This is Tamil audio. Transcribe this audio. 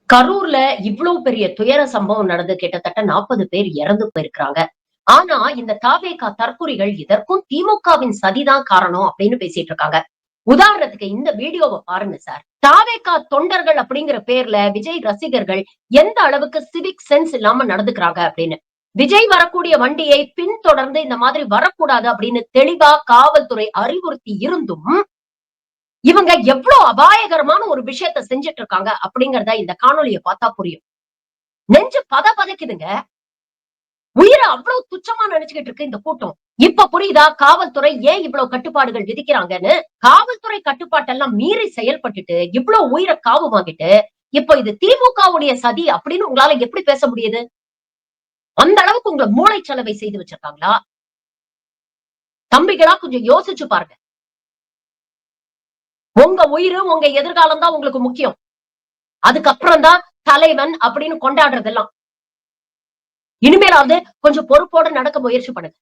கரூர்ல இவ்வளவு பெரிய துயர சம்பவம் நடந்து கிட்டத்தட்ட 40 பேர் இறந்து போயிருக்காங்க. ஆனா இந்த தாவேகா தற்குறிகள் இதற்கும் திமுகவின் சதிதான் காரணம் அப்படின்னு பேசிட்டு இருக்காங்க. உதாரணத்துக்கு இந்த வீடியோவை பாருங்க சார். தாவேகா தொண்டர்கள் அப்படிங்கிற பேர்ல விஜய் ரசிகர்கள் எந்த அளவுக்கு சிவிக் சென்ஸ் இல்லாம நடந்துக்கிறாங்க அப்படின்னு. விஜய் வரக்கூடிய வண்டியை பின்தொடர்ந்து இந்த மாதிரி வரக்கூடாது அப்படின்னு தெளிவா காவல்துறை அறிவுறுத்தி இருந்தும் இவங்க எவ்வளவு அபாயகரமான ஒரு விஷயத்த செஞ்சுட்டு இருக்காங்க அப்படிங்கறத இந்த காணொலியை பார்த்தா புரியும். நெஞ்சு பதைக்குதுங்க. உயிரை அவ்வளவு துச்சமா நினைச்சுக்கிட்டு இருக்கு இந்த கூட்டம். இப்ப புரியுதா காவல்துறை ஏன் இவ்வளவு கட்டுப்பாடுகள் விதிக்கிறாங்கன்னு. காவல்துறை கட்டுப்பாட்டெல்லாம் மீறி செயல்பட்டுட்டு இவ்வளவு உயிரை காவு வாங்கிட்டு இப்ப இது திமுகவுடைய சதி அப்படின்னு உங்களால எப்படி பேச முடியுது? அந்த அளவுக்கு உங்களை மூளைச்சலவை செய்து வச்சிருக்காங்களா? தம்பிகளா கொஞ்சம் யோசிச்சு பாருங்க. உங்க உயிரு உங்க எதிர்காலம் தான் உங்களுக்கு முக்கியம். அதுக்கப்புறம் தான் தலைவன் அப்படின்னு கொண்டாடுறதெல்லாம். இனிமேலாவது கொஞ்சம் பொறுப்போட நடக்க முயற்சி பண்ணுங்க.